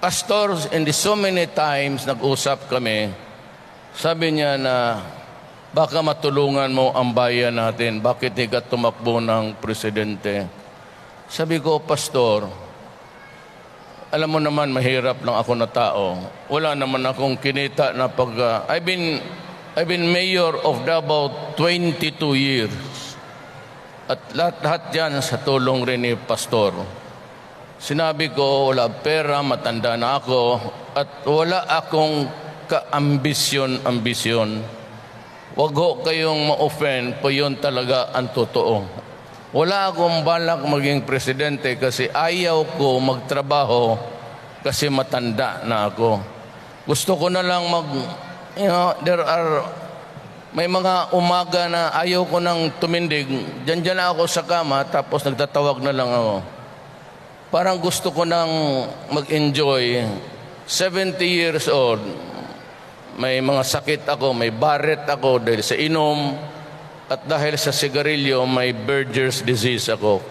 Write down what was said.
Pastor, and so many times nag-usap kami, sabi niya na baka matulungan mo ang bayan natin, bakit di ka tumakbo ng presidente? Sabi ko, Pastor, alam mo naman mahirap lang ako na tao. Wala naman akong kinita na I've been mayor of Davao 22 years. At lahat yan sa tulong rin ni Pastor. Sinabi ko, wala pera, matanda na ako, at wala akong ka-ambisyon. Huwag ho kayong ma-offend, po yun talaga ang totoo. Wala akong balak maging presidente kasi ayaw ko magtrabaho kasi matanda na ako. Gusto ko na lang may mga umaga na ayaw ko nang tumindig. Diyan na ako sa kama, tapos nagtatawag na lang ako. Parang gusto ko nang mag-enjoy. 70 years old, may mga sakit ako, may Barrett ako dahil sa inom, at dahil sa sigarilyo, may Berger's disease ako.